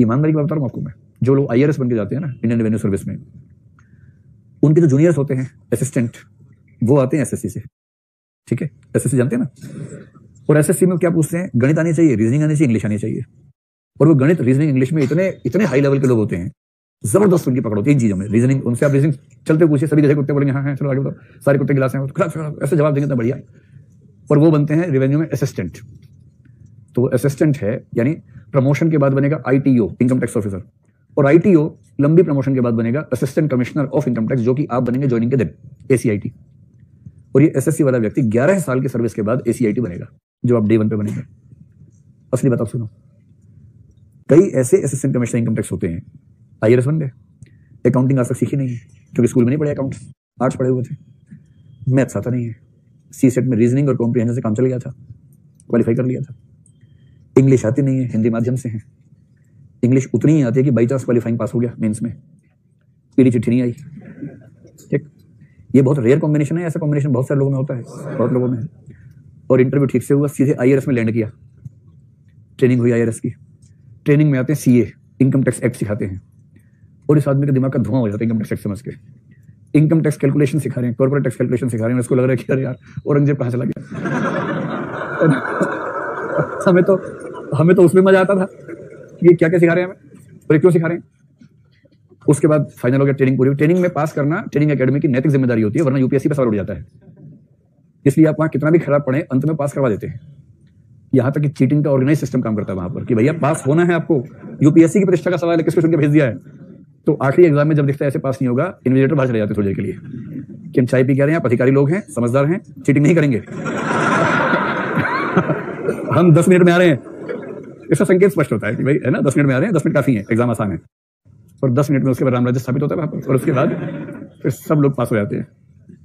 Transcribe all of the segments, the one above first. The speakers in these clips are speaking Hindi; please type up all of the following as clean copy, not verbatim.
ईमानदारी की बात बता रहा हूँ आपको मैं, जो लोग IRS बन के जाते हैं ना इंडियन रेवेन्यू सर्विस में, उनके जो जूनियर्स होते हैं असिस्टेंट, वो आते हैं SSC से, ठीक है, SSC जानते हैं ना। और SSC में क्या पूछते हैं, गणित आनी चाहिए, रीजनिंग आनी चाहिए, इंग्लिश आनी चाहिए। और वो गणित, रीजनिंग, इंग्लिश में इतने इतने हाई लेवल के लोग होते हैं, जबरदस्त उनकी पकड़ होती है इन चीजों में। रीजनिंग, उनसे आप रीजनिंग चलते पूछिए, सभी जैसे कुत्ते बोलेंगे हाँ हाँ चलो आगे बताओ, सारे कुत्ते गिलास हैं, ऐसे जवाब देंगे, इतना बढ़िया। और वो बनते हैं रेवेन्यू में असिस्टेंट। तो वो असिस्टेंट है, यानी प्रमोशन के बाद बनेगा ITO, इनकम टैक्स ऑफिसर। और ITO लंबी प्रमोशन के बाद बनेगा assistant commissioner of income tax, जो कि आप बनेंगे ज्वाइनिंग के दिन, ACIT। और ये SSC वाला व्यक्ति 11 साल की सर्विस के बाद ACIT बनेगा, जो आप Day 1 पे बनेंगे। असली बात आप सुनो, कई ऐसे असिस्टेंट कमिश्नर इनकम टैक्स होते हैं, IRS बन गए, अकाउंटिंग आज तक सीखी नहीं है, क्योंकि स्कूल में नहीं पढ़े अकाउंट्स, आर्ट्स पढ़े हुए थे, मैथ्स आता नहीं है, CSET में रीजनिंग और कॉम्प्रिहेंशन से काम चल गया था, क्वालिफाई कर लिया था। इंग्लिश आती नहीं है, हिंदी माध्यम से है, इंग्लिश उतनी ही आती है कि बाई चांस क्वालिफाइंग पास हो गया मेंस में, पीली चिट्ठी नहीं आई, ठीक। ये बहुत रेयर कॉम्बिनेशन है, ऐसा कॉम्बिनेशन बहुत सारे लोगों में होता है, बहुत लोगों में है। और इंटरव्यू ठीक से हुआ, सीधे IRS में लैंड किया, ट्रेनिंग हुई IRS की। ट्रेनिंग में आते हैं CA, इनकम टैक्स एक्ट सिखाते हैं, और इस आदमी का दिमाग का धुआं हो जाता है इनकम टैक्स एक्ट समझ के। इनकम टैक्स कैलकुलेशन सिखा रहे हैं, कॉर्पोरेट टैक्स कैलकुलेशन सिखा रहे हैं, उसको लग रहा है कि अरे यार औरंगजेब कहाँ चला गया। हमें तो उसमें मजा आता था, ये क्या क्या सिखा रहे हैं हमें और ये क्यों सिखा रहे हैं। उसके बाद फाइनल हो गया, ट्रेनिंग पूरी। ट्रेनिंग में पास करना ट्रेनिंग एकेडमी की नैतिक जिम्मेदारी होती है, वरना UPSC पे सवाल उठ जाता है। इसलिए आप वहां कितना भी खराब पढ़े, अंत में पास करवा देते हैं। यहां तक कि चीटिंग का ऑर्गेनाइज सिस्टम काम करता है वहां पर, कि भैया पास होना है आपको, UPSC की प्रतिष्ठा का सवाल है, किसको सुन के भेज दिया है। तो आखिरी एग्जाम में जब दिखता है ऐसे पास नहीं होगा, इन्विजिलेटर बाहर चले जाते हैं थोड़ी देर के लिए कि हम चाय पी के आ रहे हैं, आप अधिकारी लोग हैं, समझदार हैं, चीटिंग नहीं करेंगे। हम 10 मिनट में आ रहे हैं, इसका संकेत स्पष्ट होता है कि भाई है ना, 10 मिनट में आ रहे हैं, 10 मिनट काफी है, एग्जाम आसान है। और 10 मिनट में उसके बाद राम राज्य स्थापित होता है वहां पर, और उसके बाद फिर सब लोग पास हो जाते हैं।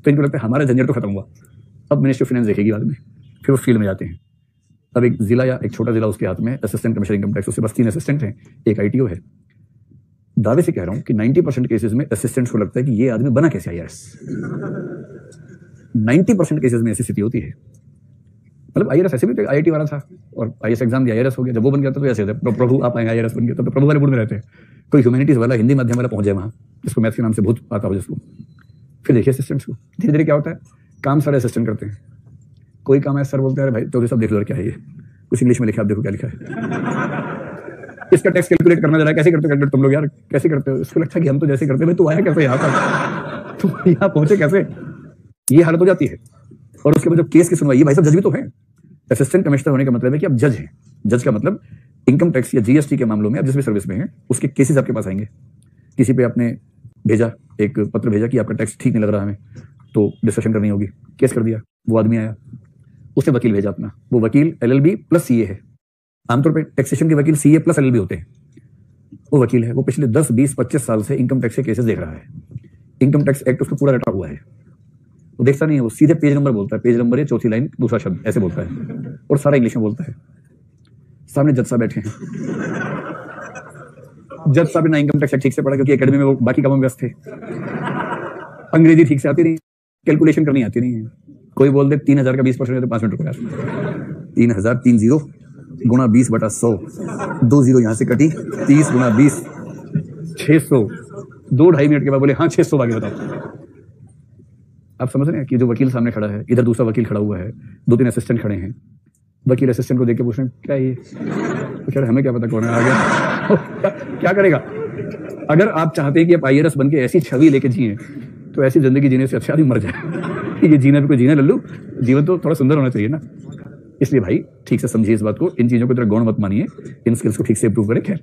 तो इनको लगता है हमारा झंझट तो खत्म हुआ, अब मिनिस्ट्री ऑफ फाइनेंस देखेगी बाद में। फिर वो फील्ड में जाते हैं। अब एक जिला या एक छोटा जिला उसके हाथ में, असिस्टेंट कमिश्नर इनकम टैक्स, उसके पास 3 असिस्टेंट हैं, एक ITO है। दावे से कह रहा हूं कि 90% केसेस में असिस्टेंट्स को लगता है कि ये आदमी बना कैसे IRS। 90% केसेस में ऐसी स्थिति होती है। मतलब IRS ऐसे भी तो IIT वाला था और IAS एग्जाम दिया, IRS हो गया। जब वो बन गया तो ऐसे होता है, प्रभु आप आए IRS बन गया, तो प्रभु वाले मूड में रहते हैं। कोई ह्यूमैनिटीज वाला, हिंदी माध्यम वाला पहुंच जाए वहां, जिसको मैथ्स के नाम से भूत आता हो जिसको, फिर देखिए असिस्टेंट्स को धीरे धीरे क्या होता है, काम सारे असिस्टेंट करते हैं। कोई काम है सर बोलते हैं, अरे भाई तो सब देख लो क्या है ये, कुछ इंग्लिश में लिखा, आप देखो क्या लिखा है। इसका टैक्स कैलकुलेट करना जरा, कैसे करते हो तुम लोग यार, कैसे करते हो। इसको लगता है कि हम तो जैसे करते हैं, भाई तू आया कैसे यहाँ पर, तू यहाँ पहुंचे कैसे, ये हालत हो जाती है। और उसके बाद जब केस की सुनवाई, भाई साहब जज भी तो है। असिस्टेंट कमिश्नर होने का मतलब है कि आप जज हैं। जज का मतलब इनकम टैक्स या GST के मामलों में आप जिस भी सर्विस में हैं, उसके केसेस आपके पास आएंगे। किसी पे आपने भेजा, एक पत्र भेजा कि आपका टैक्स ठीक नहीं लग रहा हमें, तो डिस्कशन करनी होगी, केस कर दिया। वो आदमी आया, उसने वकील भेजा अपना, वो वकील LLB प्लस CA है। आमतौर पे टैक्सेशन के वकील CA प्लस LLB होते हैं। वो वकील है, वो पिछले 10, 20, 25 साल से इनकम टैक्स के केसेस देख रहा है। इनकम टैक्स एक्ट उसको पूरा रटा हुआ है, वो देखता नहीं है, वो सीधे पेज नंबर बोलता है, पेज नंबर है, चौथी लाइन दूसरा शब्द, ऐसे बोलता है, और सारा इंग्लिश में बोलता है। सामने जज साहब बैठे हैं। जज साहब ने इनकम टैक्स ठीक से पढ़ा, क्योंकि एकेडमी में वो बाकी कामों में व्यस्त थे। अंग्रेजी ठीक से आती नहीं, कैलकुलेशन करनी आती नहीं है। कोई बोल दे 3000 का 20% तो 5 मिनट रुपया, 3000 3 0 गुणा 20/100, 2 0 यहां से कटी, 30 गुणा 20 600। 2-2.5 मिनट के बाद बोले हाँ 600, आगे बताओ। आप समझ रहे हैं कि जो वकील सामने खड़ा है, इधर दूसरा वकील खड़ा हुआ है, 2-3 असिस्टेंट खड़े हैं। वकील असिस्टेंट को देख के पूछ रहे हैं क्या ये, तो कह रहे हमें क्या पता कौन है आ गया। क्या करेगा। अगर आप चाहते हैं कि आप IRS बन के ऐसी छवि लेके जिए, तो ऐसी जिंदगी जीने से अच्छा आदमी मर जाए। ये जीना भी कोई जीना लल्लू, जीवन तो थोड़ा सुंदर होना चाहिए ना। इसलिए भाई ठीक से समझिए इस बात को, इन चीजों को तरह गौण मत मानिए, इन स्किल्स को ठीक से इंप्रूव करें। खैर।